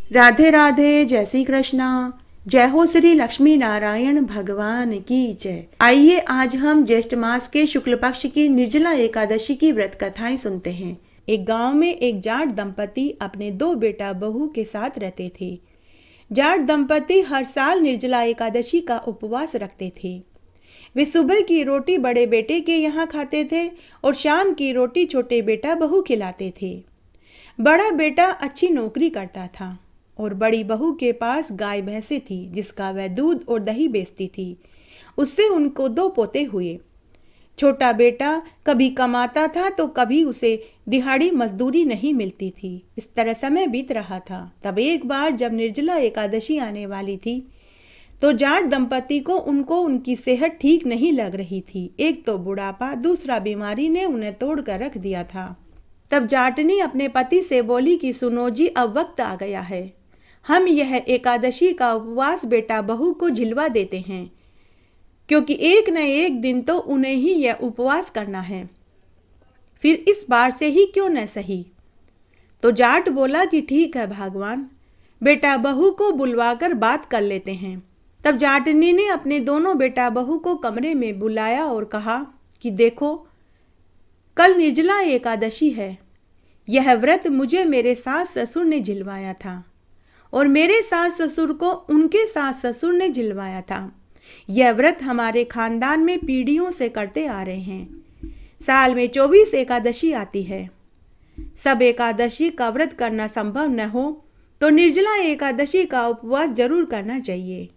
राधे राधे, जय श्री कृष्णा। जय हो श्री लक्ष्मी नारायण भगवान की जय। आइए आज हम ज्येष्ठ मास के शुक्ल पक्ष की निर्जला एकादशी की व्रत कथाएं सुनते हैं। एक गांव में एक जाट दंपति अपने दो बेटा बहू के साथ रहते थे। जाट दंपति हर साल निर्जला एकादशी का उपवास रखते थे। वे सुबह की रोटी बड़े बेटे के यहाँ खाते थे और शाम की रोटी छोटे बेटा बहू खिलाते थे। बड़ा बेटा अच्छी नौकरी करता था और बड़ी बहू के पास गाय भैंसे थी जिसका वह दूध और दही बेचती थी। उससे उनको दो पोते हुए। छोटा बेटा कभी कमाता था तो कभी उसे दिहाड़ी मजदूरी नहीं मिलती थी। इस तरह समय बीत रहा था। तब एक बार जब निर्जला एकादशी आने वाली थी तो जाट दंपति को उनकी सेहत ठीक नहीं लग रही थी। एक तो बुढ़ापा, दूसरा बीमारी ने उन्हें तोड़ कर रख दिया था। तब जाटनी अपने पति से बोली कि सुनो जी, अब वक्त आ गया है। हम यह एकादशी का उपवास बेटा बहू को झिलवा देते हैं, क्योंकि एक न एक दिन तो उन्हें ही यह उपवास करना है। फिर इस बार से ही क्यों न सही। तो जाट बोला कि ठीक है भगवान, बेटा बहू को बुलवाकर बात कर लेते हैं। तब जाटनी ने अपने दोनों बेटा बहू को कमरे में बुलाया और कहा कि देखो, कल निर्जला एकादशी है। यह व्रत मुझे मेरे सास ससुर ने झिलवाया था और मेरे सास ससुर को उनके सास ससुर ने झिलवाया था। यह व्रत हमारे खानदान में पीढ़ियों से करते आ रहे हैं। साल में 24 एकादशी आती है। सब एकादशी का व्रत करना संभव न हो तो निर्जला एकादशी का उपवास जरूर करना चाहिए।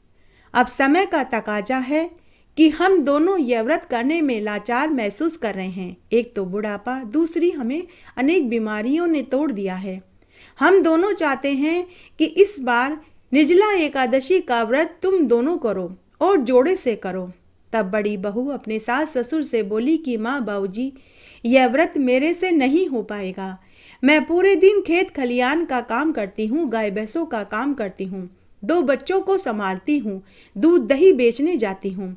अब समय का तकाजा है कि हम दोनों यह व्रत करने में लाचार महसूस कर रहे हैं। एक तो बुढ़ापा, दूसरी हमें अनेक बीमारियों ने तोड़ दिया है। हम दोनों चाहते हैं कि इस बार निर्जला एकादशी का व्रत तुम दोनों करो और जोड़े से करो। तब बड़ी बहू अपने सास ससुर से बोली कि माँ बाबूजी, यह व्रत मेरे से नहीं हो पाएगा। मैं पूरे दिन खेत खलियान का काम करती हूँ, गाय भैंसों का काम करती हूँ, 2 बच्चों को संभालती हूँ, दूध दही बेचने जाती हूँ।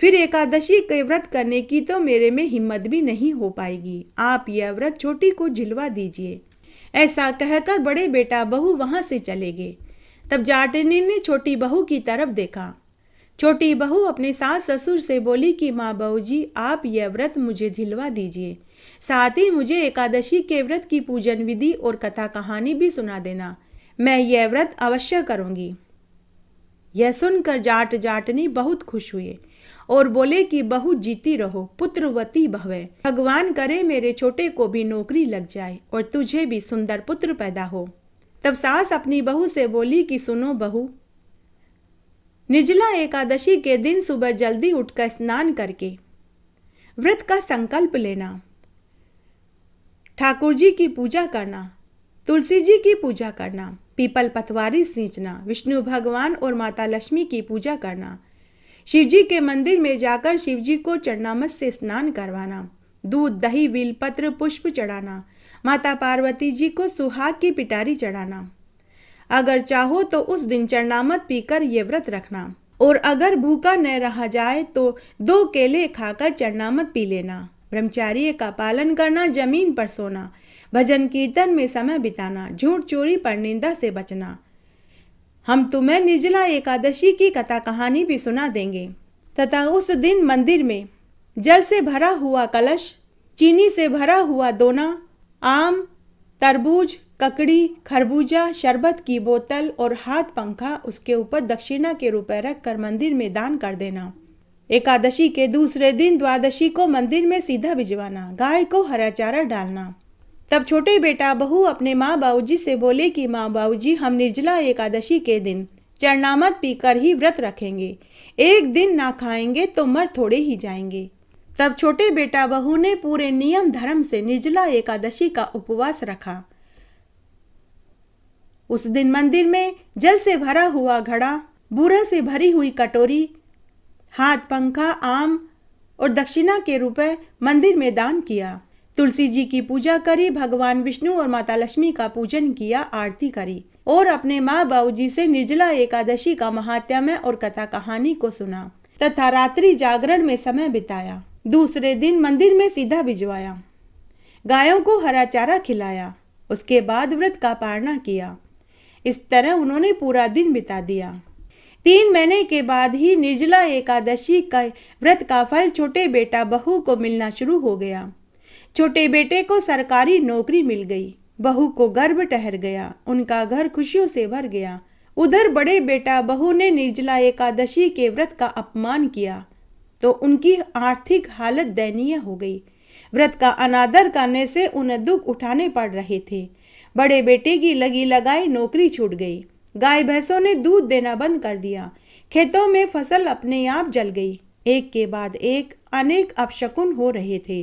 फिर एकादशी के व्रत करने की तो मेरे में हिम्मत भी नहीं हो पाएगी। आप यह व्रत छोटी को झिलवा दीजिए। ऐसा कहकर बड़े बेटा बहू वहां से चले गए। तब जाटनी ने छोटी बहू की तरफ देखा। छोटी बहू अपने सास ससुर से बोली कि माँ बहू जी, आप यह व्रत मुझे झिलवा दीजिए। साथ ही मुझे एकादशी के व्रत की पूजन विधि और कथा कहानी भी सुना देना। मैं यह व्रत अवश्य करूंगी। यह सुनकर जाटनी बहुत खुश हुए और बोले कि बहू जीती रहो, पुत्रवती भवे। भगवान करे मेरे छोटे को भी नौकरी लग जाए और तुझे भी सुंदर पुत्र पैदा हो। तब सास अपनी बहू से बोली कि सुनो बहू, निर्जला एकादशी के दिन सुबह जल्दी उठकर स्नान करके व्रत का संकल्प लेना, ठाकुर जी की पूजा करना, तुलसी जी की पूजा करना, पीपल पतवारी सींचना, विष्णु भगवान और माता लक्ष्मी की पूजा करना, शिवजी के मंदिर में जाकर शिवजी को चरणामृत से स्नान करवाना, दूध दही बेलपत्र पुष्प चढ़ाना, माता पार्वती जी को सुहाग की पिटारी चढ़ाना। अगर चाहो तो उस दिन चरणामृत पीकर ये व्रत रखना और अगर भूखा न रहा जाए तो 2 केले खाकर चरणामृत पी लेना। ब्रह्मचर्य का पालन करना, जमीन पर सोना, भजन कीर्तन में समय बिताना, झूठ चोरी पर निंदा से बचना। हम तुम्हें निर्जला एकादशी की कथा कहानी भी सुना देंगे तथा उस दिन मंदिर में जल से भरा हुआ कलश, चीनी से भरा हुआ दोना, आम, तरबूज, ककड़ी, खरबूजा, शरबत की बोतल और हाथ पंखा उसके ऊपर दक्षिणा के रुपए रखकर मंदिर में दान कर देना। एकादशी के दूसरे दिन द्वादशी को मंदिर में सीधा भिजवाना, गाय को हरा चारा डालना। तब छोटे बेटा बहू अपने माँ बाबूजी से बोले कि माँ बाबूजी, हम निर्जला एकादशी के दिन चरणामृत पीकर ही व्रत रखेंगे। एक दिन ना खाएंगे तो मर थोड़े ही जाएंगे। तब छोटे बेटा बहू ने पूरे नियम धर्म से निर्जला एकादशी का उपवास रखा। उस दिन मंदिर में जल से भरा हुआ घड़ा, बूरा से भरी हुई कटोरी, हाथ पंखा, आम और दक्षिणा के रुपए मंदिर में दान किया। तुलसी जी की पूजा करी, भगवान विष्णु और माता लक्ष्मी का पूजन किया, आरती करी और अपने माँ बाबूजी से निर्जला एकादशी का महात्म्य और कथा कहानी को सुना तथा रात्रि जागरण में समय बिताया। दूसरे दिन मंदिर में सीधा भिजवाया, गायों को हरा चारा खिलाया। उसके बाद व्रत का पारणा किया। इस तरह उन्होंने पूरा दिन बिता दिया। 3 महीने के बाद ही निर्जला एकादशी का व्रत का फल छोटे बेटा बहू को मिलना शुरू हो गया। छोटे बेटे को सरकारी नौकरी मिल गई, बहू को गर्भ ठहर गया, उनका घर खुशियों से भर गया। उधर बड़े बेटा बहू ने निर्जला एकादशी के व्रत का अपमान किया तो उनकी आर्थिक हालत दयनीय हो गई। व्रत का अनादर करने से उन्हें दुख उठाने पड़ रहे थे। बड़े बेटे की लगी लगाई नौकरी छूट गई, गाय भैंसों ने दूध देना बंद कर दिया, खेतों में फसल अपने आप जल गई। एक के बाद एक अनेक अपशकुन हो रहे थे।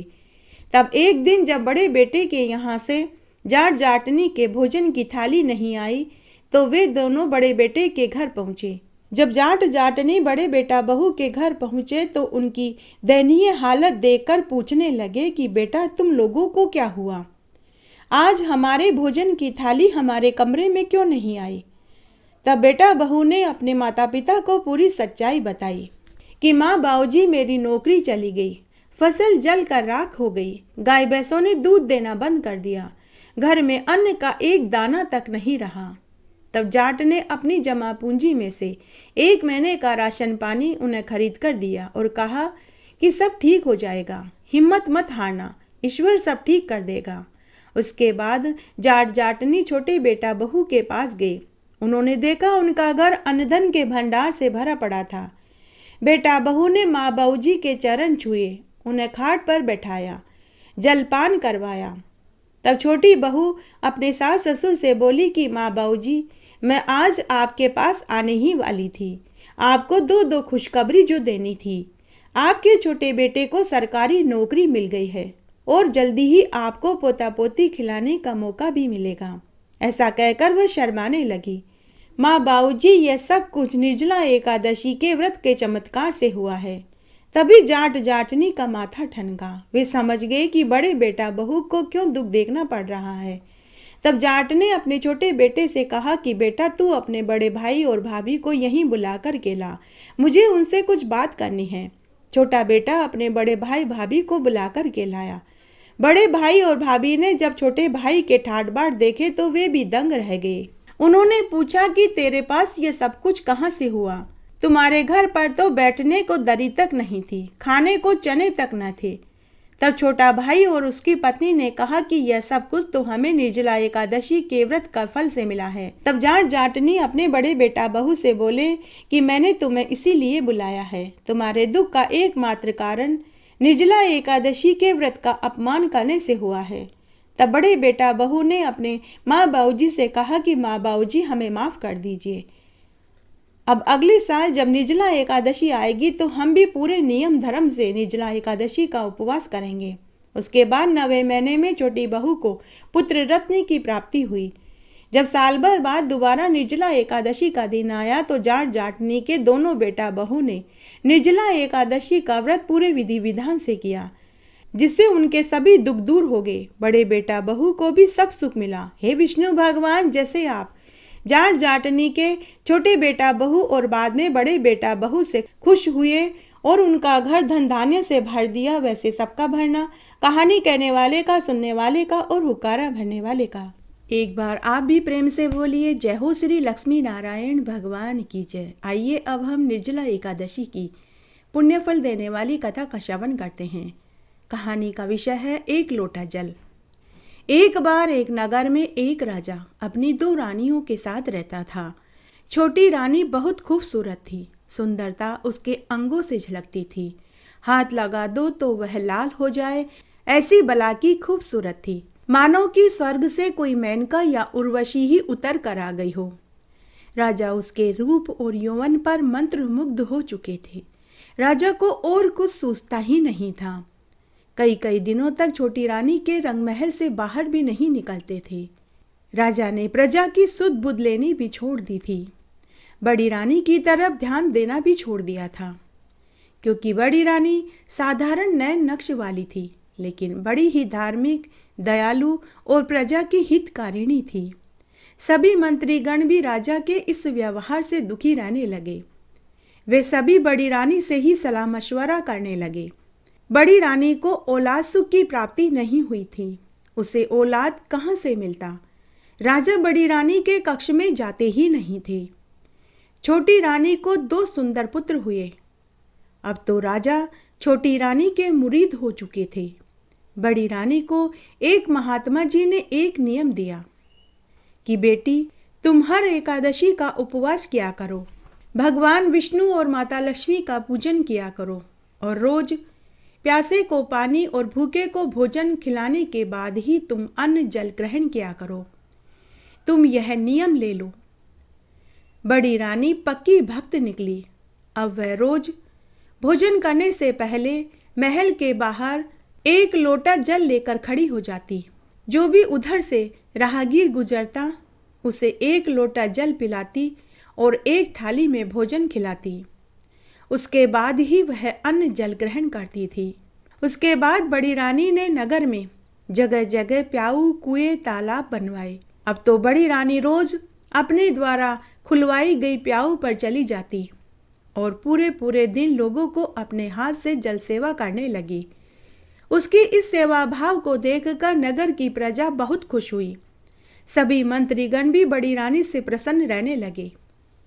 तब एक दिन जब बड़े बेटे के यहाँ से जाट जाटनी के भोजन की थाली नहीं आई तो वे दोनों बड़े बेटे के घर पहुँचे। जब जाट जाटनी बड़े बेटा बहू के घर पहुँचे तो उनकी दयनीय हालत देखकर पूछने लगे कि बेटा तुम लोगों को क्या हुआ? आज हमारे भोजन की थाली हमारे कमरे में क्यों नहीं आई? तब बेटा बहू ने अपने माता पिता को पूरी सच्चाई बताई कि माँ बाबूजी मेरी नौकरी चली गई, फसल जल कर राख हो गई, गाय भैंसों ने दूध देना बंद कर दिया, घर में अन्न का एक दाना तक नहीं रहा। तब जाट ने अपनी जमा पूंजी में से 1 महीने का राशन पानी उन्हें खरीद कर दिया और कहा कि सब ठीक हो जाएगा, हिम्मत मत हारना, ईश्वर सब ठीक कर देगा। उसके बाद जाट जाटनी छोटे बेटा बहू के पास गए। उन्होंने देखा उनका घर अन्नधन के भंडार से भरा पड़ा था। बेटा बहू ने माँ बाबूजी के चरण छुए, उन्हें खाट पर बैठाया, जलपान करवाया। तब छोटी बहू अपने सास ससुर से बोली कि माँ बाबूजी मैं आज आपके पास आने ही वाली थी, आपको 2 खुशखबरी जो देनी थी। आपके छोटे बेटे को सरकारी नौकरी मिल गई है और जल्दी ही आपको पोता पोती खिलाने का मौका भी मिलेगा। ऐसा कहकर वह शर्माने लगी। माँ बाबूजी यह सब कुछ निर्जला एकादशी के व्रत के चमत्कार से हुआ है। तभी जाट जाटनी का माथा ठनका। वे समझ गए कि बड़े बेटा बहू को क्यों दुख देखना पड़ रहा है। तब जाट ने अपने छोटे बेटे से कहा कि बेटा तू अपने बड़े भाई और भाभी को यहीं बुला कर के ला, मुझे उनसे कुछ बात करनी है। छोटा बेटा अपने बड़े भाई भाभी को बुला कर के लाया। बड़े भाई और भाभी ने जब छोटे भाई के ठाट बाट देखे तो वे भी दंग रह गए। उन्होंने पूछा कि तेरे पास ये सब कुछ कहाँ से हुआ? तुम्हारे घर पर तो बैठने को दरी तक नहीं थी, खाने को चने तक न थे। तब छोटा भाई और उसकी पत्नी ने कहा कि यह सब कुछ तो हमें निर्जला एकादशी के व्रत का फल से मिला है। तब जाट जाटनी अपने बड़े बेटा बहू से बोले कि मैंने तुम्हें इसीलिए बुलाया है, तुम्हारे दुख का एकमात्र कारण निर्जला एकादशी के व्रत का अपमान करने से हुआ है। तब बड़े बेटा बहू ने अपने माँ बाबूजी से कहा कि माँ बाबूजी हमें माफ़ कर दीजिए, अब अगले साल जब निर्जला एकादशी आएगी तो हम भी पूरे नियम धर्म से निर्जला एकादशी का उपवास करेंगे। उसके बाद 9वें महीने में छोटी बहू को पुत्र रत्न की प्राप्ति हुई। जब साल भर बाद दोबारा निर्जला एकादशी का दिन आया तो जाट जाटनी के दोनों बेटा बहू ने निर्जला एकादशी का व्रत पूरे विधि विधान से किया, जिससे उनके सभी दुख दूर हो गए। बड़े बेटा बहू को भी सब सुख मिला। हे विष्णु भगवान, जैसे आप जाट जाटनी के छोटे बेटा बहू और बाद में बड़े बेटा बहू से खुश हुए और उनका घर धन धान्य से भर दिया, वैसे सबका भरना। कहानी कहने वाले का, सुनने वाले का और हुक्कारा भरने वाले का। एक बार आप भी प्रेम से बोलिए जय हो श्री लक्ष्मी नारायण भगवान की जय। आइए अब हम निर्जला एकादशी की पुण्य फल देने वाली कथा का श्रवण करते हैं। कहानी का विषय है 1 लोटा जल। एक बार एक नगर में एक राजा अपनी 2 रानियों के साथ रहता था। छोटी रानी बहुत खूबसूरत थी, सुंदरता उसके अंगों से झलकती थी। हाथ लगा दो तो वह लाल हो जाए, ऐसी बला की खूबसूरत थी, मानो कि स्वर्ग से कोई मेनका या उर्वशी ही उतर कर आ गई हो। राजा उसके रूप और यौवन पर मंत्रमुग्ध हो चुके थे। राजा को और कुछ सूझता ही नहीं था। कई दिनों तक छोटी रानी के रंगमहल से बाहर भी नहीं निकलते थे। राजा ने प्रजा की सुध बुध लेनी भी छोड़ दी थी। बड़ी रानी की तरफ ध्यान देना भी छोड़ दिया था, क्योंकि बड़ी रानी साधारण नयन नक्श वाली थी, लेकिन बड़ी ही धार्मिक, दयालु और प्रजा की हितकारिणी थी। सभी मंत्रीगण भी राजा के इस व्यवहार से दुखी रहने लगे। वे सभी बड़ी रानी से ही सलाह मशवरा करने लगे। बड़ी रानी को औलाद सुख की प्राप्ति नहीं हुई थी, उसे औलाद कहाँ से मिलता। राजा बड़ी रानी के कक्ष में जाते ही नहीं थे। छोटी रानी को 2 सुंदर पुत्र हुए। अब तो राजा छोटी रानी के मुरीद हो चुके थे। बड़ी रानी को एक महात्मा जी ने एक नियम दिया कि बेटी, तुम हर एकादशी का उपवास किया करो, भगवान विष्णु और माता लक्ष्मी का पूजन किया करो और रोज प्यासे को पानी और भूखे को भोजन खिलाने के बाद ही तुम अन्न जल ग्रहण किया करो। तुम यह नियम ले लो। बड़ी रानी पक्की भक्त निकली। अब वह रोज भोजन करने से पहले महल के बाहर 1 लोटा जल लेकर खड़ी हो जाती। जो भी उधर से राहगीर गुजरता उसे 1 लोटा जल पिलाती और एक थाली में भोजन खिलाती। उसके बाद ही वह अन्न जल ग्रहण करती थी। उसके बाद बड़ी रानी ने नगर में जगह जगह प्याऊ, कुएं, तालाब बनवाए। अब तो बड़ी रानी रोज अपने द्वारा खुलवाई गई प्याऊ पर चली जाती और पूरे दिन लोगों को अपने हाथ से जल सेवा करने लगी। उसकी इस सेवा भाव को देखकर नगर की प्रजा बहुत खुश हुई। सभी मंत्रीगण भी बड़ी रानी से प्रसन्न रहने लगे।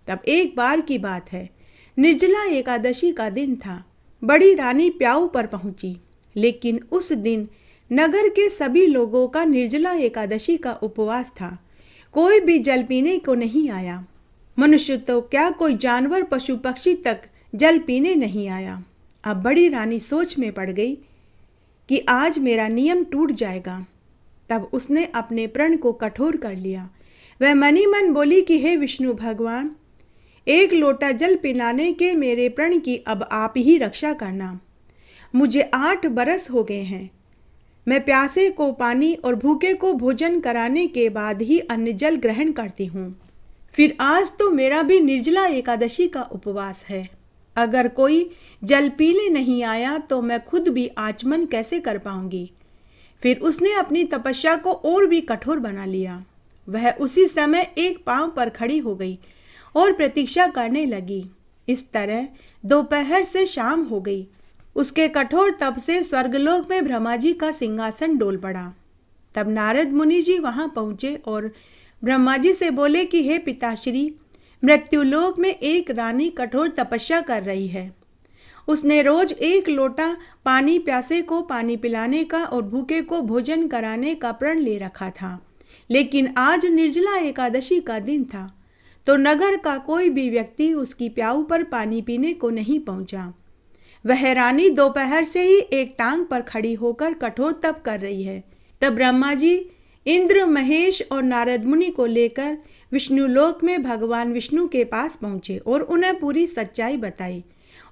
तब एक बार की बात है, निर्जला एकादशी का दिन था। बड़ी रानी प्याऊ पर पहुंची, लेकिन उस दिन नगर के सभी लोगों का निर्जला एकादशी का उपवास था। कोई भी जल पीने को नहीं आया। मनुष्य तो क्या, कोई जानवर, पशु पक्षी तक जल पीने नहीं आया। अब बड़ी रानी सोच में पड़ गई कि आज मेरा नियम टूट जाएगा। तब उसने अपने प्रण को कठोर कर लिया। वह मनी मन बोली कि हे विष्णु भगवान, 1 लोटा जल पिलाने के मेरे प्रण की अब आप ही रक्षा करना। मुझे 8 बरस हो गए हैं। मैं प्यासे को पानी और भूखे को भोजन कराने के बाद ही अन्न जल ग्रहण करती हूँ। फिर आज तो मेरा भी निर्जला एकादशी का उपवास है। अगर कोई जल पीने नहीं आया तो मैं खुद भी आचमन कैसे कर पाऊंगी। फिर उसने अपनी तपस्या को और भी कठोर बना लिया। वह उसी समय एक पांव पर खड़ी हो गई और प्रतीक्षा करने लगी। इस तरह दोपहर से शाम हो गई। उसके कठोर तप से स्वर्गलोक में ब्रह्मा जी का सिंहासन डोल पड़ा। तब नारद मुनि जी वहां पहुंचे और ब्रह्मा जी से बोले कि हे पिताश्री, मृत्युलोक में एक रानी कठोर तपस्या कर रही है। उसने रोज 1 लोटा पानी प्यासे को पानी पिलाने का और भूखे को भोजन कराने का प्रण ले रखा था, लेकिन आज निर्जला एकादशी का दिन था तो नगर का कोई भी व्यक्ति उसकी प्याऊ पर पानी पीने को नहीं पहुंचा। वह रानी दोपहर से ही एक टांग पर खड़ी होकर कठोर तप कर रही है। तब ब्रह्मा जी, इंद्र, महेश और नारद मुनि को लेकर विष्णुलोक में भगवान विष्णु के पास पहुंचे और उन्हें पूरी सच्चाई बताई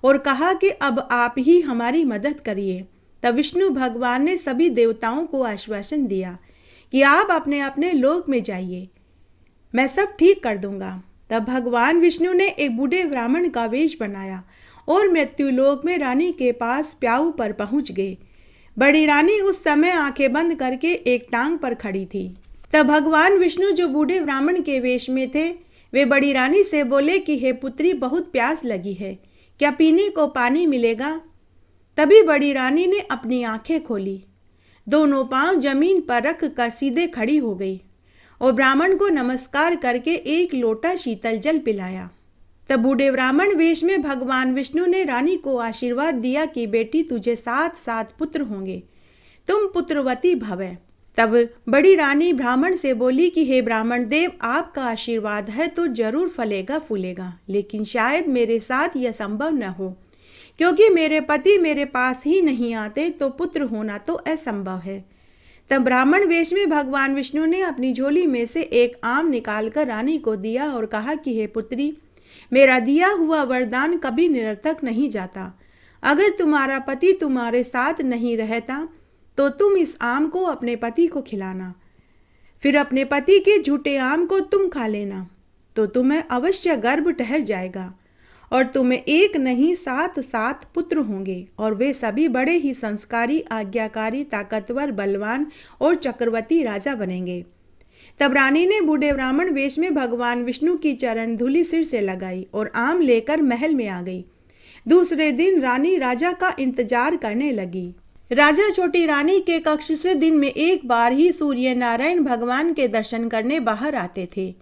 और कहा कि अब आप ही हमारी मदद करिए। तब विष्णु भगवान ने सभी देवताओं को आश्वासन दिया कि आप अपने अपने लोक में जाइए, मैं सब ठीक कर दूंगा। तब भगवान विष्णु ने एक बूढ़े ब्राह्मण का वेश बनाया और मृत्युलोक में रानी के पास प्याऊ पर पहुंच गए। बड़ी रानी उस समय आंखें बंद करके एक टांग पर खड़ी थी। तब भगवान विष्णु जो बूढ़े ब्राह्मण के वेश में थे, वे बड़ी रानी से बोले कि हे पुत्री, बहुत प्यास लगी है, क्या पीने को पानी मिलेगा? तभी बड़ी रानी ने अपनी आंखें खोली, दोनों पांव जमीन पर रख कर सीधे खड़ी हो गई और ब्राह्मण को नमस्कार करके 1 लोटा शीतल जल पिलाया। तब बूढ़े ब्राह्मण वेश में भगवान विष्णु ने रानी को आशीर्वाद दिया कि बेटी, तुझे 7 पुत्र होंगे, तुम पुत्रवती भवै। तब बड़ी रानी ब्राह्मण से बोली कि हे ब्राह्मण देव, आपका आशीर्वाद है तो जरूर फलेगा फूलेगा, लेकिन शायद मेरे साथ यह संभव न हो, क्योंकि मेरे पति मेरे पास ही नहीं आते तो पुत्र होना तो असंभव है। तब ब्राह्मण वेश में भगवान विष्णु ने अपनी झोली में से एक आम निकालकर रानी को दिया और कहा कि हे पुत्री, मेरा दिया हुआ वरदान कभी निरर्थक नहीं जाता। अगर तुम्हारा पति तुम्हारे साथ नहीं रहता तो तुम इस आम को अपने पति को खिलाना, फिर अपने पति के झूठे आम को तुम खा लेना, तो तुम्हें अवश्य गर्भ ठहर जाएगा और तुम्हें 1 नहीं 7 पुत्र होंगे और वे सभी बड़े ही संस्कारी, आज्ञाकारी, ताकतवर, बलवान और चक्रवर्ती राजा बनेंगे। तब रानी ने बूढ़े ब्राह्मण वेश में भगवान विष्णु की चरण धूलि सिर से लगाई और आम लेकर महल में आ गई। दूसरे दिन रानी राजा का इंतजार करने लगी। राजा छोटी रानी के कक्ष से दिन में एक बार ही सूर्य नारायण भगवान के दर्शन करने बाहर आते थे।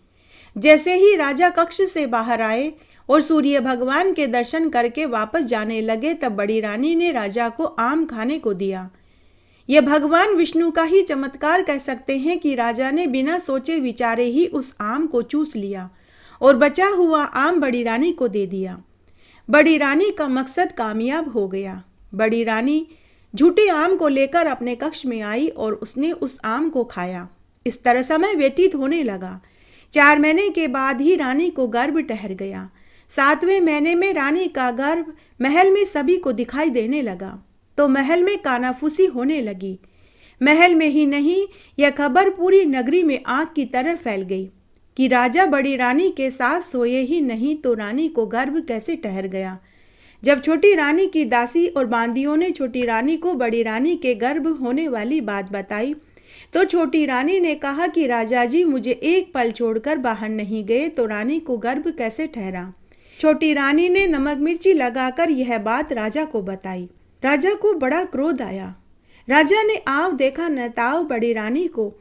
जैसे ही राजा कक्ष से बाहर आए और सूर्य भगवान के दर्शन करके वापस जाने लगे, तब बड़ी रानी ने राजा को आम खाने को दिया। यह भगवान विष्णु का ही चमत्कार कह सकते हैं कि राजा ने बिना सोचे विचारे ही उस आम को चूस लिया और बचा हुआ आम बड़ी रानी को दे दिया। बड़ी रानी का मकसद कामयाब हो गया। बड़ी रानी झूठे आम को लेकर अपने कक्ष में आई और उसने उस आम को खाया। इस तरह समय व्यतीत होने लगा। 4 महीने के बाद ही रानी को गर्भ ठहर गया। 7वें महीने में रानी का गर्भ महल में सभी को दिखाई देने लगा तो महल में कानाफूसी होने लगी। महल में ही नहीं, यह खबर पूरी नगरी में आग की तरह फैल गई कि राजा बड़ी रानी के साथ सोए ही नहीं तो रानी को गर्भ कैसे ठहर गया। जब छोटी रानी की दासी और बांदियों ने छोटी रानी को बड़ी रानी के गर्भ होने वाली बात बताई तो छोटी रानी ने कहा कि राजा जी मुझे एक पल छोड़कर बाहर नहीं गए तो रानी को गर्भ कैसे ठहरा। छोटी रानी ने नमक मिर्ची लगाकर यह बात राजा को बताई। राजा को बड़ा क्रोध आया। राजा ने आव देखा न ताव बड़ी रानी को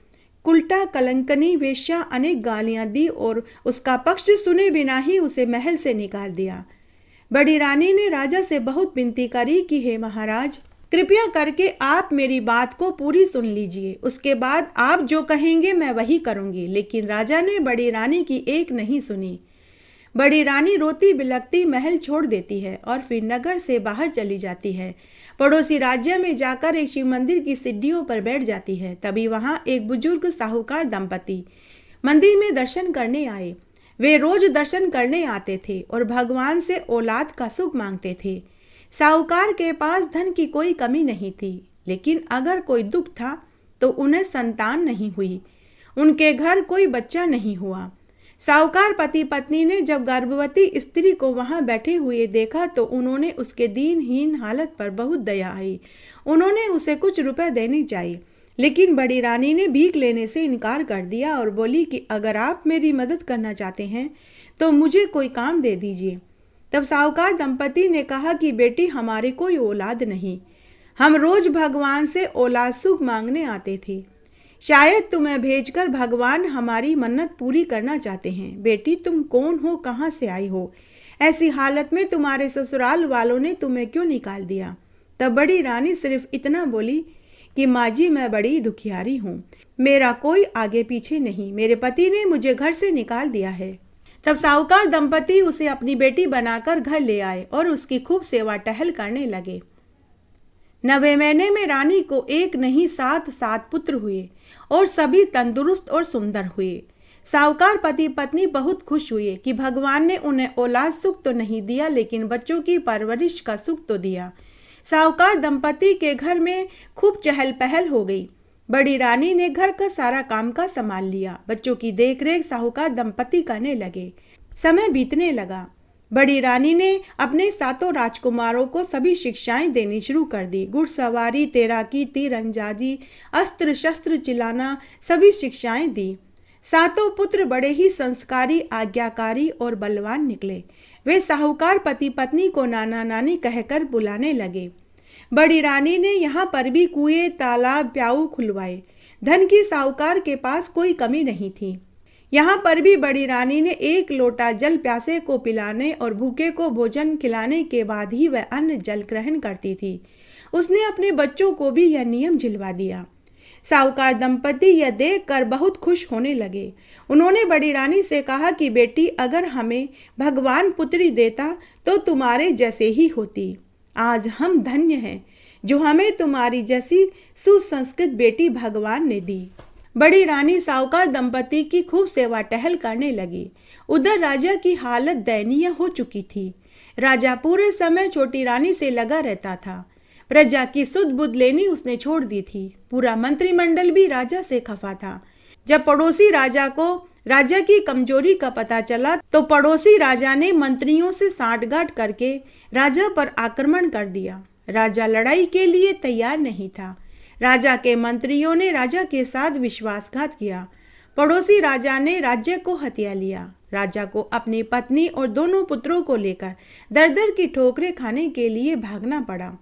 उल्टा कलंकनी वेश्या अनेक गालियां दी और उसका पक्ष सुने बिना ही उसे महल से निकाल दिया। बड़ी रानी ने राजा से बहुत विनती करी कि हे महाराज, कृपया करके आप मेरी बात को पूरी सुन लीजिए, उसके बाद आप जो कहेंगे मैं वही करूंगी। लेकिन राजा ने बड़ी रानी की एक नहीं सुनी। बड़ी रानी रोती बिलखती महल छोड़ देती है और फिर नगर से बाहर चली जाती है। पड़ोसी राज्य में जाकर एक शिव मंदिर की सीढ़ियों पर बैठ जाती है। तभी वहां एक बुजुर्ग साहूकार दंपति मंदिर में दर्शन करने आए। वे रोज दर्शन करने आते थे और भगवान से औलाद का सुख मांगते थे। साहूकार के पास धन की कोई कमी नहीं थी, लेकिन अगर कोई दुख था तो उन्हें संतान नहीं हुई, उनके घर कोई बच्चा नहीं हुआ। साहूकार पति पत्नी ने जब गर्भवती स्त्री को वहां बैठे हुए देखा तो उन्होंने उसके दीनहीन हालत पर बहुत दया आई। उन्होंने उसे कुछ रुपए देने चाहिए, लेकिन बड़ी रानी ने भीख लेने से इनकार कर दिया और बोली कि अगर आप मेरी मदद करना चाहते हैं तो मुझे कोई काम दे दीजिए। तब साहूकार दंपति ने कहा कि बेटी, हमारे कोई औलाद नहीं, हम रोज भगवान से औलाद सुख मांगने आते थे। शायद तुम्हें भेजकर भगवान हमारी मन्नत पूरी करना चाहते हैं। बेटी, तुम कौन हो, कहाँ से आई हो? ऐसी हालत में तुम्हारे ससुराल वालों ने तुम्हें क्यों निकाल दिया? तब बड़ी रानी सिर्फ इतना बोली कि माँ जी, मैं बड़ी दुखियारी हूँ, मेरा कोई आगे पीछे नहीं, मेरे पति ने मुझे घर से निकाल दिया है। तब साहूकार दंपति उसे अपनी बेटी बनाकर घर ले आए और उसकी खूब सेवा टहल करने लगे। 9वें महीने में रानी को एक नहीं 7 पुत्र हुए और सभी तंदुरुस्त और सुंदर हुए। साहूकार पति पत्नी बहुत खुश हुए कि भगवान ने उन्हें औलाद सुख तो नहीं दिया, लेकिन बच्चों की परवरिश का सुख तो दिया। साहूकार दंपति के घर में खूब चहल पहल हो गई। बड़ी रानी ने घर का सारा काम का संभाल लिया। बच्चों की देखरेख साहूकार दंपति करने लगे। समय बीतने लगा। बड़ी रानी ने अपने 7 राजकुमारों को सभी शिक्षाएं देनी शुरू कर दी। घुड़सवारी, तैराकी, तीरंदाजी, अस्त्र शस्त्र चलाना, सभी शिक्षाएं दी। 7 पुत्र बड़े ही संस्कारी, आज्ञाकारी और बलवान निकले। वे साहूकार पति पत्नी को नाना नानी कहकर बुलाने लगे। बड़ी रानी ने यहाँ पर भी कुएं, तालाब, प्याऊ खुलवाए। धन की साहूकार के पास कोई कमी नहीं थी। यहाँ पर भी बड़ी रानी ने 1 लोटा जल प्यासे को पिलाने और भूखे को भोजन खिलाने के बाद ही वह अन्न जल ग्रहण करती थी। उसने अपने बच्चों को भी यह नियम झिलवा दिया। साहूकार दंपति यह देखकर बहुत खुश होने लगे। उन्होंने बड़ी रानी से कहा कि बेटी, अगर हमें भगवान पुत्री देता तो तुम्हारे जैसे ही होती। आज हम धन्य हैं जो हमें तुम्हारी जैसी सुसंस्कृत बेटी भगवान ने दी। बड़ी रानी साहूकार दंपति की खूब सेवा टहल करने लगी। उधर राजा की हालत दयनीय हो चुकी थी। राजा पूरे समय छोटी रानी से लगा रहता था। प्रजा की सुध बुध लेनी उसने छोड़ दी थी। पूरा मंत्रिमंडल भी राजा से खफा था। जब पड़ोसी राजा को राजा की कमजोरी का पता चला तो पड़ोसी राजा ने मंत्रियों से साठगांठ करके राजा पर आक्रमण कर दिया। राजा लड़ाई के लिए तैयार नहीं था। राजा के मंत्रियों ने राजा के साथ विश्वासघात किया। पड़ोसी राजा ने राज्य को हथिया लिया। राजा को अपनी पत्नी और दोनों पुत्रों को लेकर दर दर की ठोकरें खाने के लिए भागना पड़ा।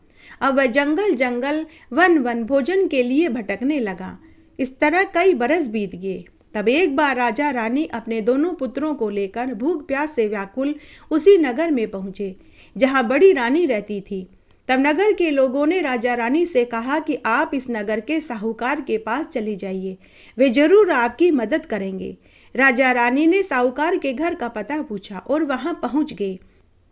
अब वह जंगल जंगल वन वन भोजन के लिए भटकने लगा। इस तरह कई बरस बीत गए। तब एक बार राजा रानी अपने दोनों पुत्रों को लेकर भूख प्यास से व्याकुल उसी नगर में पहुंचे जहां बड़ी रानी रहती थी। तब नगर के लोगों ने राजा रानी से कहा कि आप इस नगर के साहूकार के पास चले जाइए, वे जरूर आपकी मदद करेंगे। राजा रानी ने साहूकार के घर का पता पूछा और वहां पहुंच गए।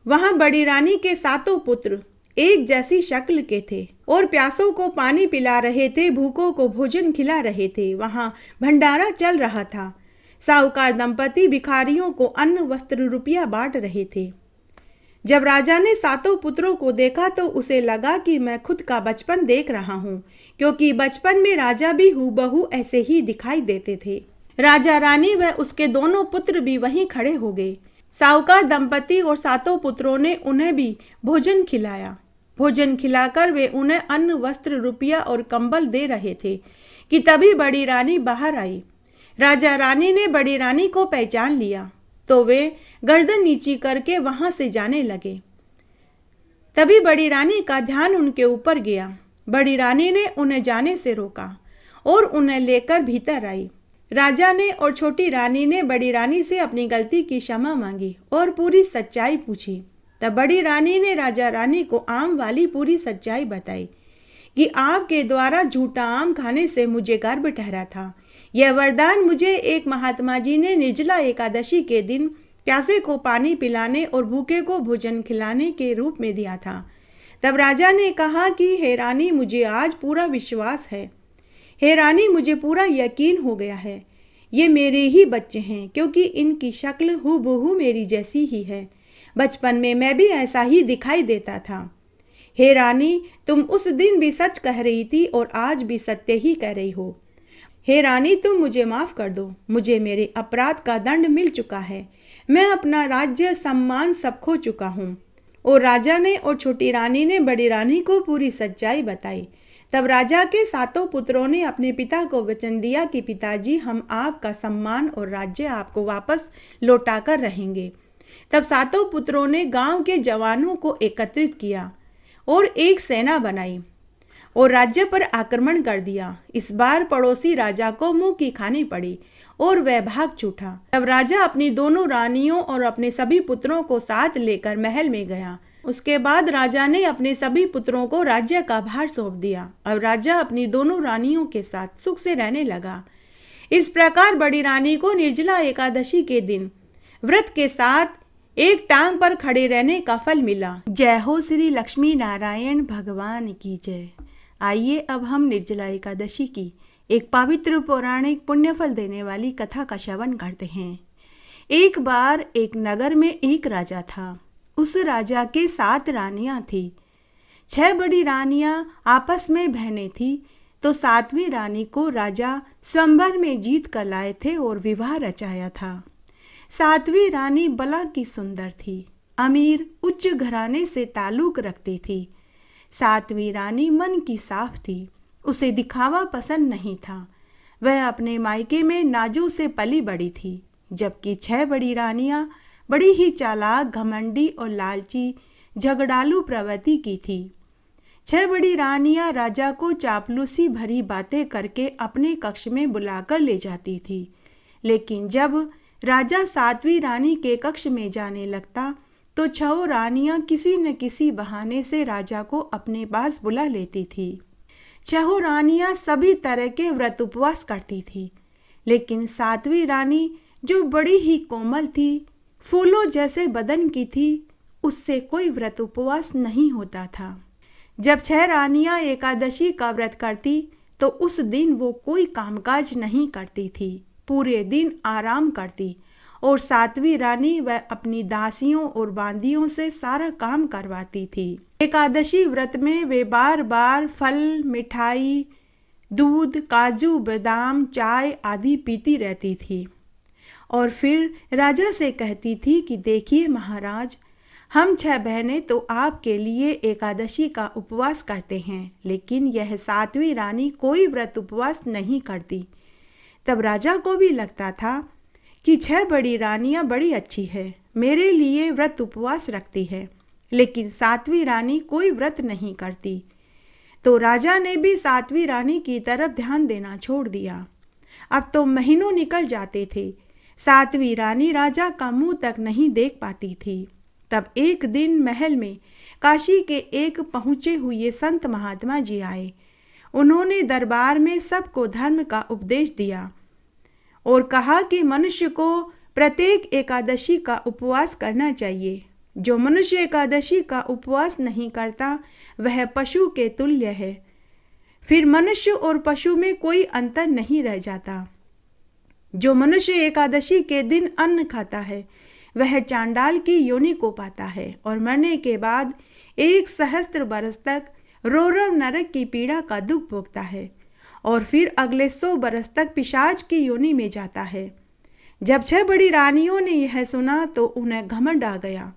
वहां बड़ी रानी के 7 पुत्र एक जैसी शक्ल के थे और प्यासों को पानी पिला रहे थे, भूखों को भोजन खिला रहे थे। वहां भंडारा चल रहा था। साहूकार दंपति भिखारियों को अन्न वस्त्र रुपया बांट रहे थे। जब राजा ने 7 पुत्रों को देखा तो उसे लगा कि मैं खुद का बचपन देख रहा हूँ, क्योंकि बचपन में राजा भी हूबहू ऐसे ही दिखाई देते थे। राजा रानी व उसके दोनों पुत्र भी वहीं खड़े हो गए। साहूकार दंपति और 7 पुत्रों ने उन्हें भी भोजन खिलाया। भोजन खिलाकर वे उन्हें अन्न वस्त्र रुपया और कंबल दे रहे थे कि तभी बड़ी रानी बाहर आई। राजा रानी ने बड़ी रानी को पहचान लिया तो वे गर्दन नीची करके वहां से जाने लगे। तभी बड़ी रानी का ध्यान उनके ऊपर गया। बड़ी रानी ने उन्हें जाने से रोका और उन्हें लेकर भीतर आई। राजा ने और छोटी रानी ने बड़ी रानी से अपनी गलती की क्षमा मांगी और पूरी सच्चाई पूछी। तब बड़ी रानी ने राजा रानी को आम वाली पूरी सच्चाई बताई कि आपके द्वारा झूठा आम खाने से मुझे गर्भ ठहरा था। यह वरदान मुझे एक महात्मा जी ने निर्जला एकादशी के दिन प्यासे को पानी पिलाने और भूखे को भोजन खिलाने के रूप में दिया था। तब राजा ने कहा कि हे रानी, मुझे आज पूरा विश्वास है। हे रानी, मुझे पूरा यकीन हो गया है ये मेरे ही बच्चे हैं, क्योंकि इनकी शक्ल हूबहू मेरी जैसी ही है। बचपन में मैं भी ऐसा ही दिखाई देता था। हे रानी, तुम उस दिन भी सच कह रही थी और आज भी सत्य ही कह रही हो। हे रानी, तुम मुझे माफ कर दो। मुझे मेरे अपराध का दंड मिल चुका है। मैं अपना राज्य सम्मान सब खो चुका हूँ। और राजा ने और छोटी रानी ने बड़ी रानी को पूरी सच्चाई बताई। तब राजा के 7 पुत्रों ने अपने पिता को वचन दिया कि पिताजी, हम आपका सम्मान और राज्य आपको वापस लौटा कर रहेंगे। तब 7 पुत्रों ने गांव के जवानों को एकत्रित किया और एक सेना बनाई और राज्य पर आक्रमण कर दिया। इस बार पड़ोसी राजा को मुंह की खानी पड़ी और वह भाग छूटा। तब राजा अपनी दोनों रानियों और अपने सभी पुत्रों को साथ लेकर महल में गया। उसके बाद राजा ने अपने सभी पुत्रों को राज्य का भार सौंप दिया। अब राजा अपनी दोनों रानियों के साथ सुख से रहने लगा। इस प्रकार बड़ी रानी को निर्जला एकादशी के दिन व्रत के साथ एक टांग पर खड़े रहने का फल मिला। जय हो श्री लक्ष्मी नारायण भगवान की जय। आइए अब हम निर्जला एकादशी की एक पवित्र पौराणिक पुण्यफल देने वाली कथा का श्रवण करते हैं। एक बार एक नगर में एक राजा था। उस राजा के 7 रानियां थी। 6 बड़ी रानियां आपस में बहनें थी तो 7वीं रानी को राजा स्वयंवर में जीत कर लाए थे और विवाह रचाया था। 7वीं रानी बला की सुंदर थी, अमीर उच्च घराने से ताल्लुक रखती थी। 7वीं रानी मन की साफ थी, उसे दिखावा पसंद नहीं था। वह अपने मायके में नाजों से पली बड़ी थी। जबकि 6 बड़ी रानियां बड़ी ही चालाक, घमंडी और लालची झगड़ालू प्रवृत्ति की थी। 6 बड़ी रानियां राजा को चापलूसी भरी बातें करके अपने कक्ष में बुलाकर ले जाती थी। लेकिन जब राजा 7वीं रानी के कक्ष में जाने लगता तो 6 रानियां किसी न किसी बहाने से राजा को अपने पास बुला लेती थी। 6 रानियां सभी तरह के व्रत उपवास करती थी, लेकिन 7वीं रानी जो बड़ी ही कोमल थी, फूलों जैसे बदन की थी, उससे कोई व्रत उपवास नहीं होता था। जब 6 रानियां एकादशी का व्रत करती तो उस दिन वो कोई कामकाज नहीं करती थी, पूरे दिन आराम करती और 7वीं रानी वह अपनी दासियों और बांदियों से सारा काम करवाती थी। एकादशी व्रत में वे बार बार फल, मिठाई, दूध, काजू, बादाम, चाय आदि पीती रहती थी और फिर राजा से कहती थी कि देखिए महाराज, हम 6 बहनें तो आपके लिए एकादशी का उपवास करते हैं, लेकिन यह 7वीं रानी कोई व्रत उपवास नहीं करती। तब राजा को भी लगता था कि 6 बड़ी रानियां बड़ी अच्छी है, मेरे लिए व्रत उपवास रखती है, लेकिन सातवीं रानी कोई व्रत नहीं करती। तो राजा ने भी सातवीं रानी की तरफ ध्यान देना छोड़ दिया। अब तो महीनों निकल जाते थे, सातवीं रानी राजा का मुंह तक नहीं देख पाती थी। तब एक दिन महल में काशी के एक पहुँचे हुए संत महात्मा जी आए। उन्होंने दरबार में सबको धर्म का उपदेश दिया और कहा कि मनुष्य को प्रत्येक एकादशी का उपवास करना चाहिए। जो मनुष्य एकादशी का उपवास नहीं करता वह पशु के तुल्य है। फिर मनुष्य और पशु में कोई अंतर नहीं रह जाता। जो मनुष्य एकादशी के दिन अन्न खाता है वह चांडाल की योनि को पाता है और मरने के बाद 1 सहस्त्र बरस तक रोरव नरक की पीड़ा का दुख भोगता है और फिर अगले 100 बरस तक पिशाच की योनि में जाता है। जब 6 बड़ी रानियों ने यह सुना तो उन्हें घमंड आ गया।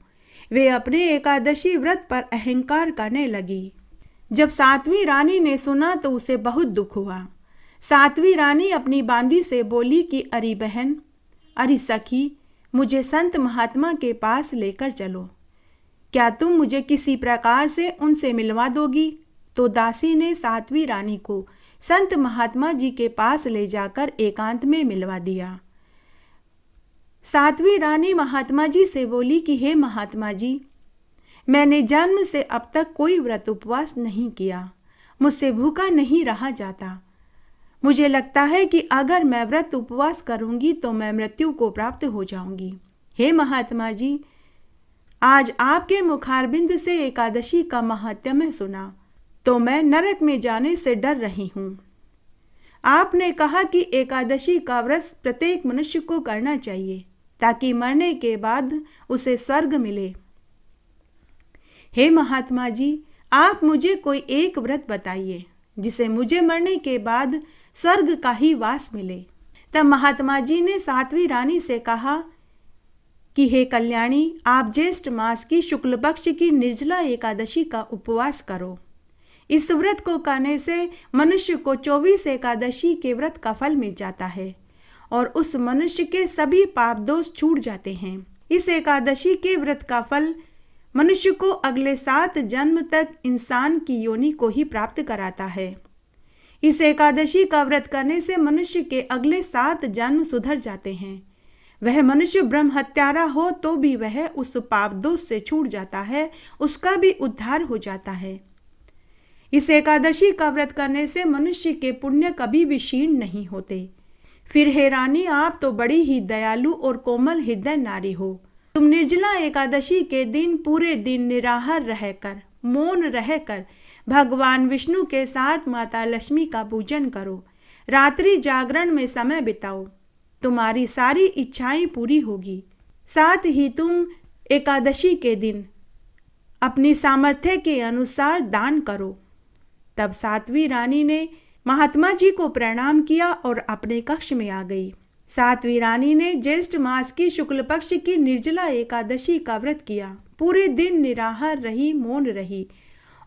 वे अपने एकादशी व्रत पर अहंकार करने लगी। जब सातवीं रानी ने सुना तो उसे बहुत दुख हुआ। सातवीं रानी अपनी बांदी से बोली कि अरे बहन, अरे सखी, मुझे संत महात्मा के पास लेकर चलो। क्या तुम मुझे किसी प्रकार से उनसे मिलवा दोगी? तो दासी ने सातवीं रानी को संत महात्मा जी के पास ले जाकर एकांत में मिलवा दिया। सातवीं रानी महात्मा जी से बोली कि हे महात्मा जी, मैंने जन्म से अब तक कोई व्रत उपवास नहीं किया, मुझसे भूखा नहीं रहा जाता। मुझे लगता है कि अगर मैं व्रत उपवास करूंगी तो मैं मृत्यु को प्राप्त हो जाऊंगी। हे महात्मा जी, आज आपके मुखारबिंद से एकादशी का महात्म्य सुना तो मैं नरक में जाने से डर रही हूँ। आपने कहा कि एकादशी का व्रत प्रत्येक मनुष्य को करना चाहिए ताकि मरने के बाद उसे स्वर्ग मिले। हे महात्मा जी, आप मुझे कोई एक व्रत बताइए जिसे मुझे मरने के बाद स्वर्ग का ही वास मिले। तब महात्मा जी ने सातवीं रानी से कहा कि हे कल्याणी, आप ज्येष्ठ मास की शुक्ल पक्ष की निर्जला एकादशी का उपवास करो। इस व्रत को करने से मनुष्य को 24 एकादशी के व्रत का फल मिल जाता है और उस मनुष्य के सभी पाप दोष छूट जाते हैं। इस एकादशी के व्रत का फल मनुष्य को अगले 7 जन्म तक इंसान की योनि को ही प्राप्त कराता है। इस एकादशी का व्रत करने से मनुष्य के अगले 7 जन्म सुधर जाते हैं। वह मनुष्य ब्रह्म हत्यारा हो तो भी वह उस पाप दोष से छूट जाता है, उसका भी उद्धार हो जाता है। इस एकादशी का व्रत करने से मनुष्य के पुण्य कभी भी क्षीण नहीं होते। फिर हे रानी, आप तो बड़ी ही दयालु और कोमल हृदय नारी हो। तुम निर्जला एकादशी के दिन पूरे दिन निराहार रहकर, मौन रहकर भगवान विष्णु के साथ माता लक्ष्मी का पूजन करो। रात्रि जागरण में समय बिताओ, तुम्हारी सारी इच्छाएं पूरी होगी। साथ ही तुम एकादशी के दिन अपनी सामर्थ्य के अनुसार दान करो। तब सातवीं रानी ने महात्मा जी को प्रणाम किया और अपने कक्ष में आ गई। सातवीं रानी ने ज्येष्ठ मास की शुक्ल पक्ष की निर्जला एकादशी का व्रत किया। पूरे दिन निराहार रही, मौन रही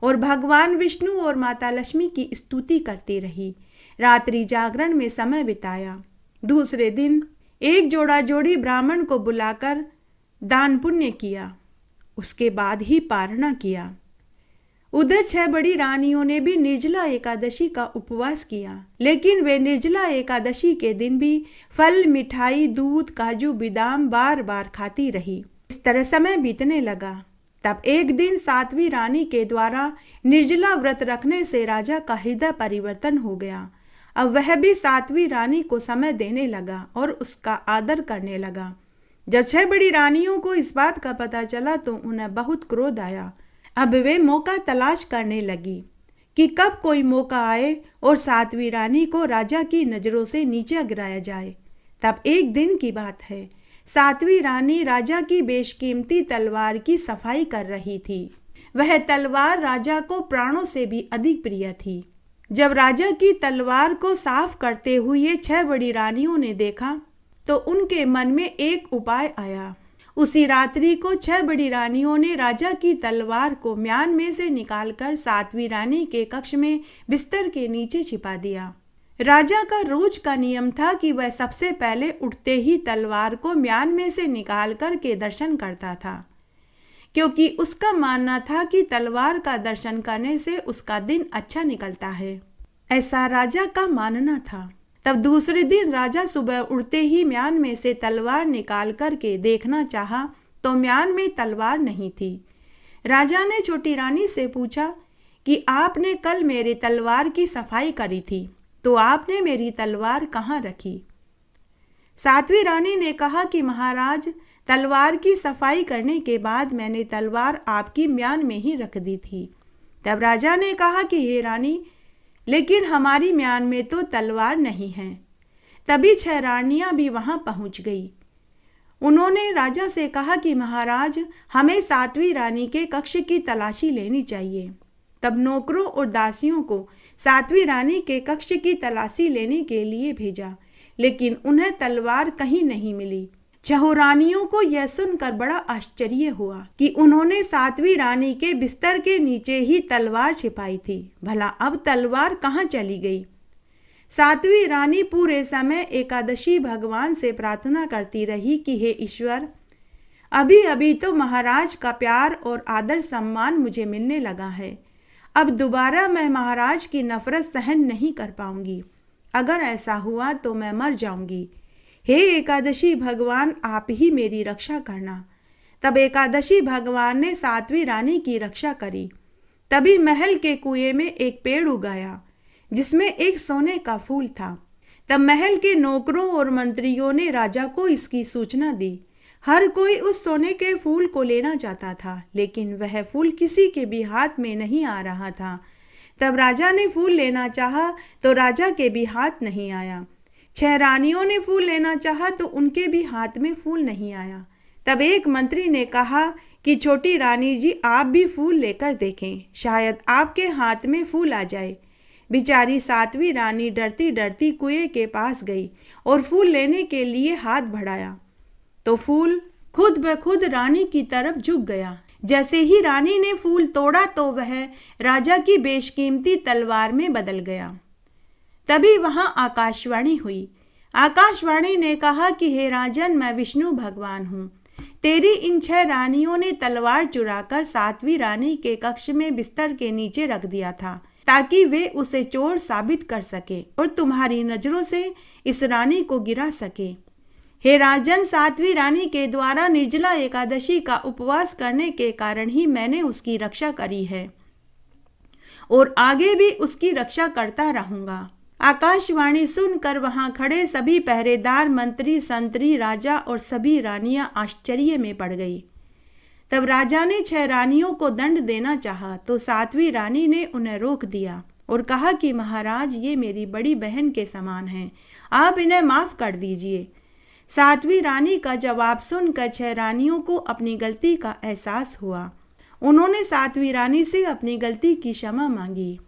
और भगवान विष्णु और माता लक्ष्मी की स्तुति करती रही। रात्रि जागरण में समय बिताया। दूसरे दिन एक जोड़ा जोड़ी ब्राह्मण को बुलाकर दान पुण्य किया। उसके बाद ही पारणा किया। उधर 6 बड़ी रानियों ने भी निर्जला एकादशी का उपवास किया, लेकिन वे निर्जला एकादशी के दिन भी फल, मिठाई, दूध, काजू, बादाम बार बार खाती रही। इस तरह समय बीतने लगा। तब एक दिन सातवीं रानी के द्वारा निर्जला व्रत रखने से राजा का हृदय परिवर्तन हो गया। अब वह भी सातवीं रानी को समय देने लगा और उसका आदर करने लगा। जब 6 बड़ी रानियों को इस बात का पता चला तो उन्हें बहुत क्रोध आया। अब वे मौका तलाश करने लगी कि कब कोई मौका आए और सातवीं रानी को राजा की नज़रों से नीचे गिराया जाए। तब एक दिन की बात है, सातवीं रानी राजा की बेशकीमती तलवार की सफाई कर रही थी। वह तलवार राजा को प्राणों से भी अधिक प्रिय थी। जब राजा की तलवार को साफ करते हुए 6 बड़ी रानियों ने देखा तो उनके मन में एक उपाय आया। उसी रात्रि को 6 बड़ी रानियों ने राजा की तलवार को म्यान में से निकालकर सातवीं रानी के कक्ष में बिस्तर के नीचे छिपा दिया। राजा का रोज का नियम था कि वह सबसे पहले उठते ही तलवार को म्यान में से निकाल कर के दर्शन करता था। क्योंकि उसका मानना था कि तलवार का दर्शन करने से उसका दिन अच्छा निकलता है। ऐसा राजा का मानना था। तब दूसरे दिन राजा सुबह उठते ही म्यान में से तलवार निकाल करके देखना चाहा तो म्यान में तलवार नहीं थी। राजा ने छोटी रानी से पूछा कि आपने कल मेरी तलवार की सफाई करी थी, तो आपने मेरी तलवार कहाँ रखी? सातवीं रानी ने कहा कि महाराज, तलवार की सफाई करने के बाद मैंने तलवार आपकी म्यान में ही रख दी थी। तब राजा ने कहा कि हे रानी, लेकिन हमारी म्यान में तो तलवार नहीं है। तभी 6 रानियां भी वहां पहुंच गई। उन्होंने राजा से कहा कि महाराज, हमें 7वीं रानी के कक्ष की तलाशी लेनी चाहिए। तब नौकरों और दासियों को 7वीं रानी के कक्ष की तलाशी लेने के लिए भेजा, लेकिन उन्हें तलवार कहीं नहीं मिली। 6 रानियों को यह सुनकर बड़ा आश्चर्य हुआ कि उन्होंने 7वीं रानी के बिस्तर के नीचे ही तलवार छिपाई थी। भला अब तलवार कहाँ चली गई? 7वीं रानी पूरे समय एकादशी भगवान से प्रार्थना करती रही कि हे ईश्वर, अभी अभी तो महाराज का प्यार और आदर सम्मान मुझे मिलने लगा है। अब दोबारा मैं महाराज की नफरत सहन नहीं कर पाऊंगी। अगर ऐसा हुआ तो मैं मर जाऊंगी। हे एकादशी भगवान, आप ही मेरी रक्षा करना। तब एकादशी भगवान ने 7वीं रानी की रक्षा करी। तभी महल के कुएं में एक पेड़ उगाया जिसमें एक सोने का फूल था। तब महल के नौकरों और मंत्रियों ने राजा को इसकी सूचना दी। हर कोई उस सोने के फूल को लेना चाहता था, लेकिन वह फूल किसी के भी हाथ में नहीं आ रहा था। तब राजा ने फूल लेना चाहा तो राजा के भी हाथ नहीं आया। 6 रानियों ने फूल लेना चाहा तो उनके भी हाथ में फूल नहीं आया। तब एक मंत्री ने कहा कि छोटी रानी जी, आप भी फूल लेकर देखें, शायद आपके हाथ में फूल आ जाए। बेचारी 7वीं रानी डरती डरती कुएं के पास गई और फूल लेने के लिए हाथ बढ़ाया तो फूल खुद ब खुद रानी की तरफ झुक गया। जैसे ही रानी ने फूल तोड़ा तो वह राजा की बेशकीमती तलवार में बदल गया। तभी वहां आकाशवाणी हुई। आकाशवाणी ने कहा कि हे राजन, मैं विष्णु भगवान हूँ। तेरी इन 6 रानियों ने तलवार चुराकर 7वीं रानी के कक्ष में बिस्तर के नीचे रख दिया था ताकि वे उसे चोर साबित कर सके और तुम्हारी नजरों से इस रानी को गिरा सके। हे राजन, 7वीं रानी के द्वारा निर्जला एकादशी का उपवास करने के कारण ही मैंने उसकी रक्षा करी है और आगे भी उसकी रक्षा करता रहूंगा। आकाशवाणी सुनकर वहां खड़े सभी पहरेदार, मंत्री, संतरी, राजा और सभी रानियां आश्चर्य में पड़ गई। तब राजा ने 6 रानियों को दंड देना चाहा तो 7वीं रानी ने उन्हें रोक दिया और कहा कि महाराज, ये मेरी बड़ी बहन के समान हैं, आप इन्हें माफ कर दीजिए। 7वीं रानी का जवाब सुनकर 6 रानियों को अपनी गलती का एहसास हुआ। उन्होंने 7वीं रानी से अपनी गलती की क्षमा मांगी।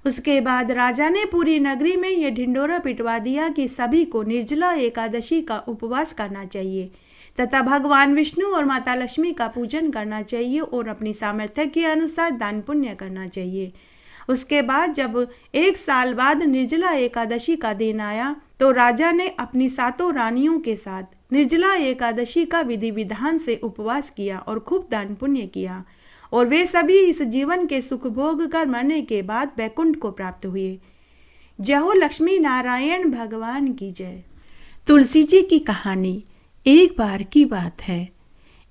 उसके बाद राजा ने पूरी नगरी में यह ढिंडोरा पिटवा दिया कि सभी को निर्जला एकादशी का उपवास करना चाहिए तथा भगवान विष्णु और माता लक्ष्मी का पूजन करना चाहिए और अपनी सामर्थ्य के अनुसार दान पुण्य करना चाहिए। उसके बाद जब 1 साल बाद निर्जला एकादशी का दिन आया तो राजा ने अपनी 7 रानियों के साथ निर्जला एकादशी का विधि विधान से उपवास किया और खूब दान पुण्य किया और वे सभी इस जीवन के सुख भोग कर मरने के बाद वैकुंठ को प्राप्त हुए। जय हो लक्ष्मी नारायण भगवान की जय। तुलसी जी की कहानी। एक बार की बात है,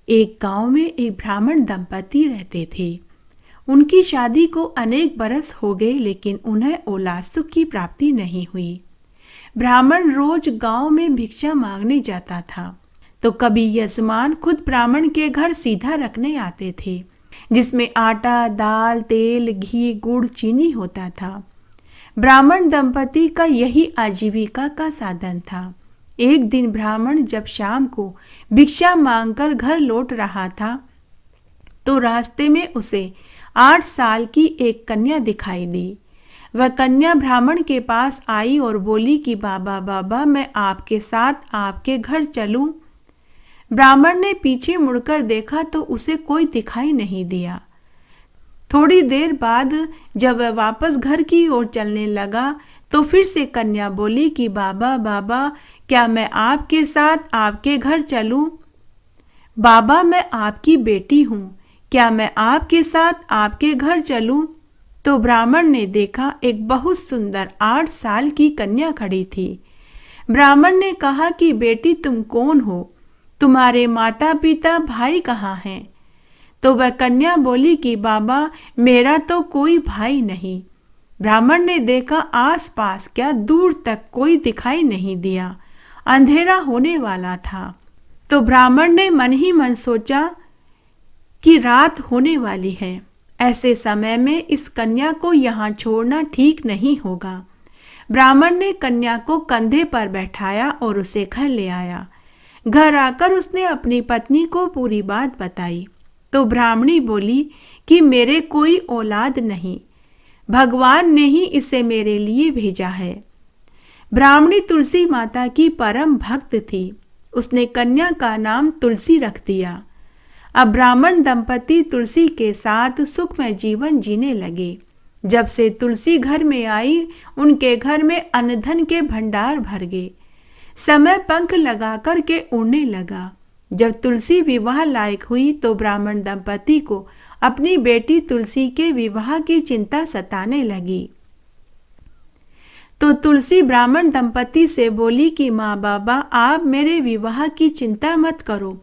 एक गांव में एक ब्राह्मण दंपति रहते थे। उनकी शादी को अनेक बरस हो गए, लेकिन उन्हें औलाद सुख की प्राप्ति नहीं हुई। ब्राह्मण रोज गांव में भिक्षा मांगने जाता था तो कभी यजमान खुद ब्राह्मण के घर सीधा रखने आते थे, जिसमें आटा, दाल, तेल, घी, गुड़, चीनी होता था। ब्राह्मण दंपति का यही आजीविका का साधन था। एक दिन ब्राह्मण जब शाम को भिक्षा मांगकर घर लौट रहा था तो रास्ते में उसे 8 साल की एक कन्या दिखाई दी। वह कन्या ब्राह्मण के पास आई और बोली कि बाबा बाबा, मैं आपके साथ आपके घर चलूं। ब्राह्मण ने पीछे मुड़कर देखा तो उसे कोई दिखाई नहीं दिया। थोड़ी देर बाद जब वह वापस घर की ओर चलने लगा तो फिर से कन्या बोली कि बाबा बाबा, क्या मैं आपके साथ आपके घर चलूं? बाबा, मैं आपकी बेटी हूँ, क्या मैं आपके साथ आपके घर चलूं? तो ब्राह्मण ने देखा एक बहुत सुंदर 8 साल की कन्या खड़ी थी। ब्राह्मण ने कहा कि बेटी, तुम कौन हो? तुम्हारे माता पिता भाई कहाँ हैं? तो वह कन्या बोली कि बाबा, मेरा तो कोई भाई नहीं। ब्राह्मण ने देखा आसपास क्या दूर तक कोई दिखाई नहीं दिया, अंधेरा होने वाला था। तो ब्राह्मण ने मन ही मन सोचा कि रात होने वाली है, ऐसे समय में इस कन्या को यहाँ छोड़ना ठीक नहीं होगा। ब्राह्मण ने कन्या को कंधे पर बैठाया और उसे घर ले आया। घर आकर उसने अपनी पत्नी को पूरी बात बताई। तो ब्राह्मणी बोली कि मेरे कोई औलाद नहीं, भगवान ने ही इसे मेरे लिए भेजा है। ब्राह्मणी तुलसी माता की परम भक्त थी। उसने कन्या का नाम तुलसी रख दिया। अब ब्राह्मण दंपति तुलसी के साथ सुखमय जीवन जीने लगे। जब से तुलसी घर में आई, उनके घर में अन्न धन के भंडार भर गए। समय पंख लगा कर के उड़ने लगा। जब तुलसी विवाह लायक हुई तो ब्राह्मण दंपति को अपनी बेटी तुलसी के विवाह की चिंता सताने लगी। तो तुलसी ब्राह्मण दंपति से बोली कि माँ बाबा, आप मेरे विवाह की चिंता मत करो,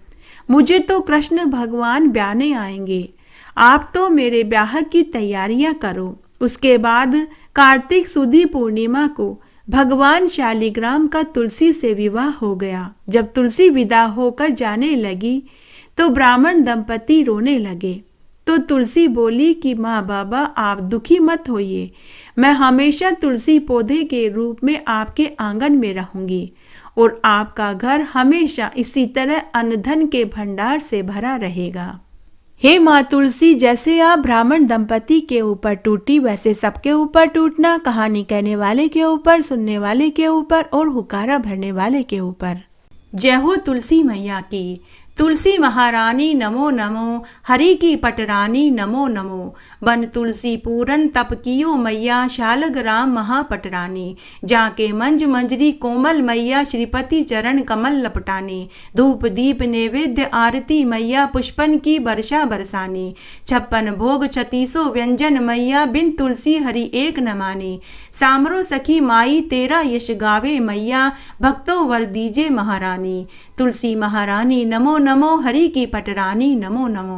मुझे तो कृष्ण भगवान ब्याने आएंगे, आप तो मेरे ब्याह की तैयारियां करो। उसके बाद कार्तिक सुदी पूर्णिमा को भगवान शालिग्राम का तुलसी से विवाह हो गया। जब तुलसी विदा होकर जाने लगी तो ब्राह्मण दंपति रोने लगे। तो तुलसी बोली कि माँ बाबा, आप दुखी मत होइए, मैं हमेशा तुलसी पौधे के रूप में आपके आंगन में रहूंगी और आपका घर हमेशा इसी तरह अन्न धन के भंडार से भरा रहेगा। हे माँ तुलसी, जैसे आप ब्राह्मण दंपति के ऊपर टूटी, वैसे सबके ऊपर टूटना, कहानी कहने वाले के ऊपर, सुनने वाले के ऊपर और हुकारा भरने वाले के ऊपर। जय हो तुलसी मैया की। तुलसी महारानी नमो नमो, हरि की पटरानी नमो नमो। बन तुलसी पूरन तप कियो मैया, शालग्राम महापटरानी। जाके मंज मंजरी कोमल मैया, श्रीपति चरण कमल लपटानी। धूप दीप नैवेद्य आरती मैया, पुष्पन की वर्षा बरसानी। 56 भोग 36 व्यंजन मैया, बिन तुलसी हरि एक न मानी। सामरो सखी माई तेरा यश गावे मैया, भक्तों वर दीजे महारानी। तुलसी महारानी नमो नमो, हरि की पटरानी नमो नमो।